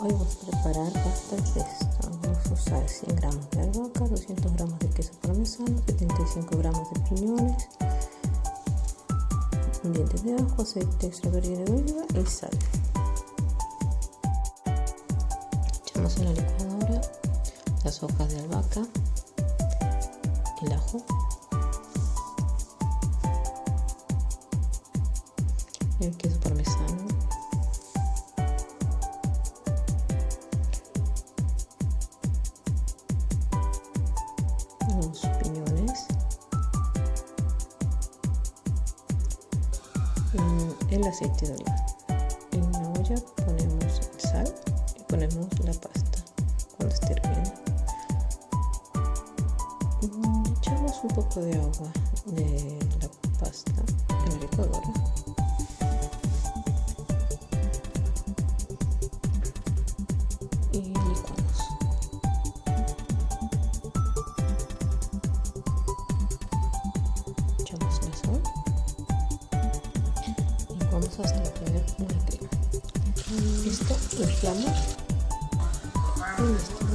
Hoy voy a preparar pasta al pesto. Vamos a usar 100 gramos de albahaca, 200 gramos de queso parmesano, 75 gramos de piñones, un diente de ajo, aceite extra virgen de oliva y sal. Echamos en la licuadora las hojas de albahaca, el ajo, el queso parmesano, los piñones, el aceite de oliva. En una olla ponemos el sal y ponemos la pasta cuando esté hirviendo. Echamos un poco de agua de la pasta en la licuadora. Y licuamos. Echamos la sal y vamos a hacer la primera una crema. Listo, mezclamos y listo.